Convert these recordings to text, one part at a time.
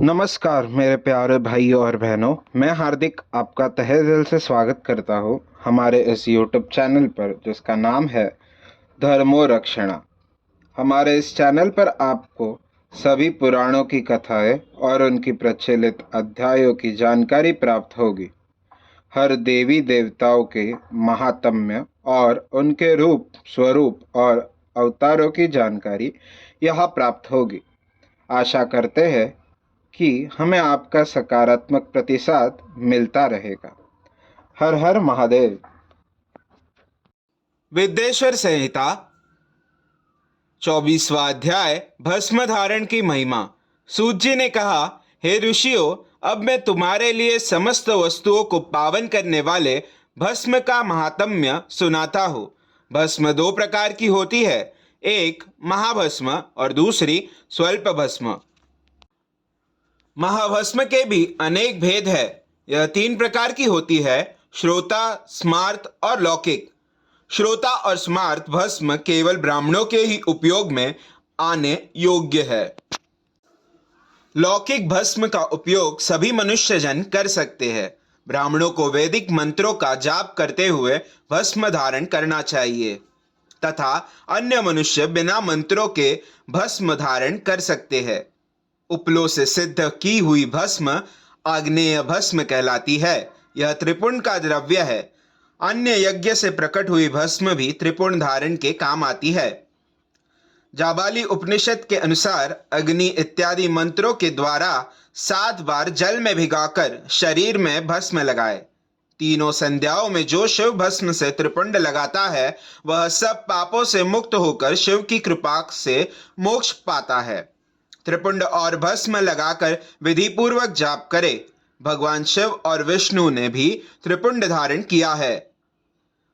नमस्कार मेरे प्यारे भाइयों और बहनों, मैं हार्दिक आपका तहे दिल से स्वागत करता हूँ हमारे इस यूट्यूब चैनल पर जिसका नाम है धर्मो रक्षणा। हमारे इस चैनल पर आपको सभी पुराणों की कथाएं और उनकी प्रचलित अध्यायों की जानकारी प्राप्त होगी। हर देवी देवताओं के महात्म्य और उनके रूप स्वरूप और अवतारों की जानकारी यहाँ प्राप्त होगी। आशा करते हैं कि हमें आपका सकारात्मक प्रतिसाद मिलता रहेगा। हर हर महादेव। विद्येश्वर संहिता 24वां अध्याय भस्म धारण की महिमा। सूत जी ने कहा, हे ऋषियों, अब मैं तुम्हारे लिए समस्त वस्तुओं को पावन करने वाले भस्म का महात्म्य सुनाता हूँ। भस्म दो प्रकार की होती है, एक महाभस्म और दूसरी स्वल्प भस्म। महाभस्म के भी अनेक भेद है। यह तीन प्रकार की होती है, श्रोता, स्मार्त और लौकिक। श्रोता और स्मार्त भस्म केवल ब्राह्मणों के ही उपयोग में आने योग्य है। लौकिक भस्म का उपयोग सभी मनुष्यजन कर सकते हैं। ब्राह्मणों को वैदिक मंत्रों का जाप करते हुए भस्म धारण करना चाहिए तथा अन्य मनुष्य बिना मंत्रों के भस्म धारण कर सकते हैं। उपलों से सिद्ध की हुई भस्म आग्नेय भस्म कहलाती है। यह त्रिपुंड का द्रव्य है। अन्य यज्ञ से प्रकट हुई भस्म भी त्रिपुंड धारण के काम आती है। जाबाली उपनिषद के अनुसार अग्नि इत्यादि मंत्रों के द्वारा 7 बार जल में भिगाकर शरीर में भस्म लगाए। तीनों संध्याओं में जो शिव भस्म से त्रिपुंड लगाता है वह सब पापों से मुक्त होकर शिव की कृपा से मोक्ष पाता है। त्रिपुंड और भस्म लगाकर विधि पूर्वक जाप करे। भगवान शिव और विष्णु ने भी त्रिपुंड धारण किया है।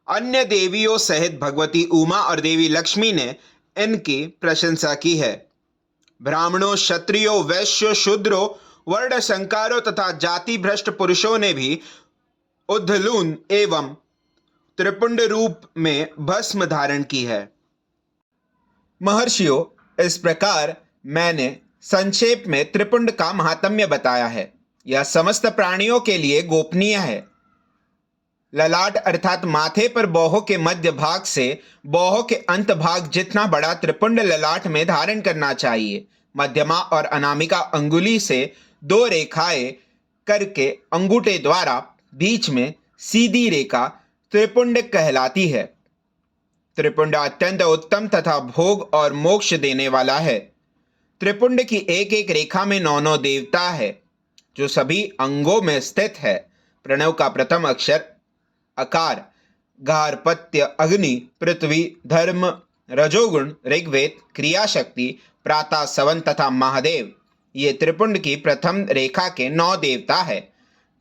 अन्य देवियों सहित भगवती उमा और देवी लक्ष्मी ने इनकी प्रशंसा की है। ब्राह्मणों, क्षत्रियों, वैश्यों, शूद्रों, वर्ण संकारों तथा जाति भ्रष्ट पुरुषों ने भी उद्धलून एवं त्रिपुंड रूप में भस्म धारण की है। महर्षियों, इस प्रकार मैंने संक्षेप में त्रिपुंड का महात्म्य बताया है। यह समस्त प्राणियों के लिए गोपनीय है। ललाट अर्थात माथे पर बौहों के मध्य भाग से बौहों के अंत भाग जितना बड़ा त्रिपुंड ललाट में धारण करना चाहिए। मध्यमा और अनामिका अंगुली से 2 रेखाएं करके अंगूठे द्वारा बीच में सीधी रेखा त्रिपुंड कहलाती है। त्रिपुंड अत्यंत उत्तम तथा भोग और मोक्ष देने वाला है। त्रिपुंड की एक एक रेखा में 9 देवता है जो सभी अंगों में स्थित है। प्रणव का प्रथम अक्षर अकार, गार्हपत्य अग्नि, पृथ्वी, धर्म, रजोगुण, ऋग्वेद, क्रिया शक्ति, प्रातः सवन तथा महादेव, ये त्रिपुंड की प्रथम रेखा के 9 देवता है।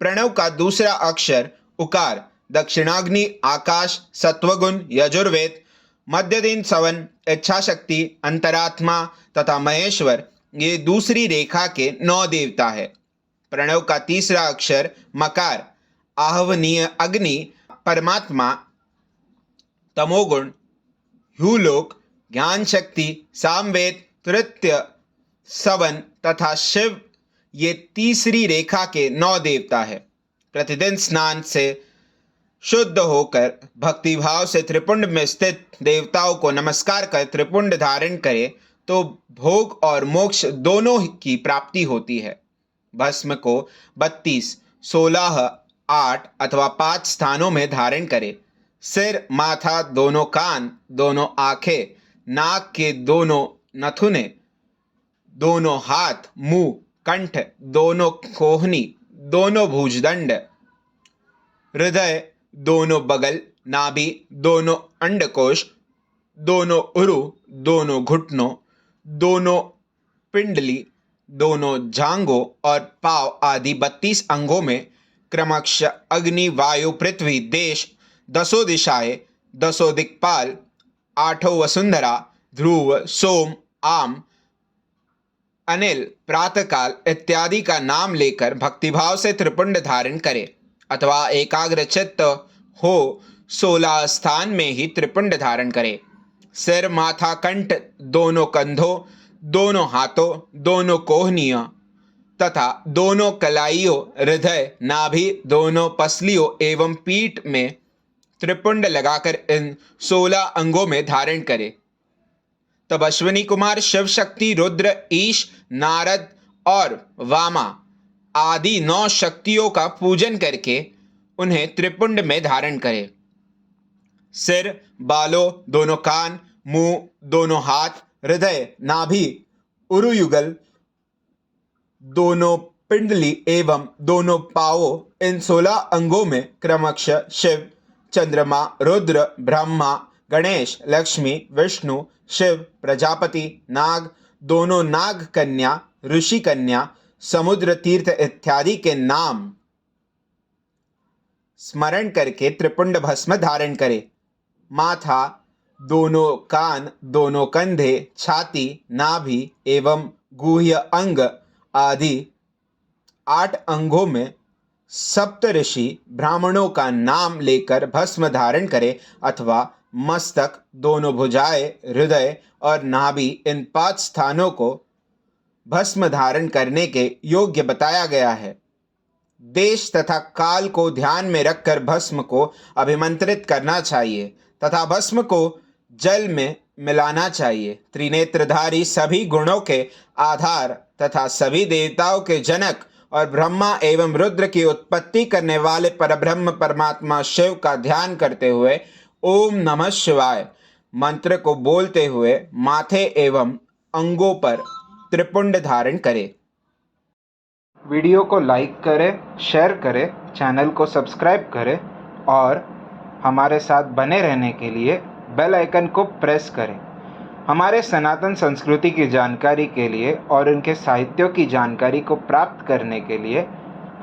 प्रणव का दूसरा अक्षर उकार, दक्षिणाग्नि, आकाश, सत्वगुण, यजुर्वेद, मध्य दिन सवन, इच्छा शक्ति, अंतरात्मा तथा महेश्वर, ये दूसरी रेखा के 9 देवता है। प्रणव का तीसरा अक्षर मकार, आहवनीय अग्नि, परमात्मा, तमोगुण, ह्यूलोक, ज्ञान शक्ति, सामवेद, तृतीय, सवन तथा शिव, ये तीसरी रेखा के 9 देवता है। प्रतिदिन स्नान से शुद्ध होकर भक्तिभाव से त्रिपुंड में स्थित देवताओं को नमस्कार कर त्रिपुंड धारण करे तो भोग और मोक्ष दोनों की प्राप्ति होती है। भस्म को 32, 16, 8 अथवा 5 स्थानों में धारण करे। सिर, माथा, दोनों कान, दोनों आंखें, नाक के दोनों नथुने, दोनों हाथ, मुंह, कंठ, दोनों कोहनी, दोनों भुजदंड, हृदय, दोनों बगल, नाभि, दोनों अंडकोश, दोनों उरु, दोनों घुटनों, दोनों पिंडली, दोनों जांघों और पांव आदि 32 अंगों में क्रमशः अग्नि, वायु, पृथ्वी, देश, 10 दिशाएं, 10 दिक्पाल, 8 वसुंधरा, ध्रुव, सोम, आम, अनिल, प्रातःकाल इत्यादि का नाम लेकर भक्तिभाव से त्रिपुंड धारण करे अथवा एकाग्रचित्त हो 16 स्थान में ही त्रिपुंड धारण करे। सिर, माथा, कंठ, दोनों कंधों, दोनों हाथों, दोनों कोहनियों, तथा दोनों कलाइयों, हृदय, नाभि, दोनों पसलियों एवं पीठ में त्रिपुंड लगाकर इन 16 अंगों में धारण करे। तब अश्विनी कुमार शिव शक्ति, रुद्र, ईश, नारद और वामा आदि 9 शक्तियों का पूजन करके उन्हें त्रिपुंड में धारण करे। सिर, बालों, दोनों कान, मुंह, दोनों हाथ, हृदय, नाभि, उरुयुगल, दोनों पिंडली एवं दोनों पांवों, इन 16 अंगों में क्रमशः शिव, चंद्रमा, रुद्र, ब्रह्मा, गणेश, लक्ष्मी, विष्णु, शिव, प्रजापति, नाग, दोनों नाग कन्या, ऋषि कन्या, समुद्र तीर्थ इत्यादि के नाम स्मरण करके त्रिपुंड भस्म धारण करे। माथा, दोनों कान, दोनों कंधे, छाती, नाभि एवं गुह्य अंग आदि 8 अंगों में सप्तऋषि ब्राह्मणों का नाम लेकर भस्म धारण करे, अथवा मस्तक, दोनों भुजाएं, हृदय और नाभि, इन 5 स्थानों को भस्म धारण करने के योग्य बताया गया है। देश तथा काल को ध्यान में रखकर भस्म को अभिमंत्रित करना चाहिए तथा भस्म को जल में मिलाना चाहिए। त्रिनेत्रधारी, सभी गुणों के आधार तथा सभी देवताओं के जनक और ब्रह्मा एवं रुद्र की उत्पत्ति करने वाले परब्रह्म परमात्मा शिव का ध्यान करते हुए ओम नमः शिवाय मंत्र को बोलते हुए माथे एवं अंगों पर त्रिपुंड धारण करें। वीडियो को लाइक करें, शेयर करें, चैनल को सब्सक्राइब करें और हमारे साथ बने रहने के लिए बेल आइकन को प्रेस करें। हमारे सनातन संस्कृति की जानकारी के लिए और उनके साहित्यों की जानकारी को प्राप्त करने के लिए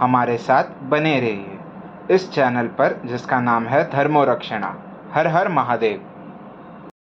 हमारे साथ बने रहिए इस चैनल पर, जिसका नाम है धर्मो रक्षणा। हर हर महादेव।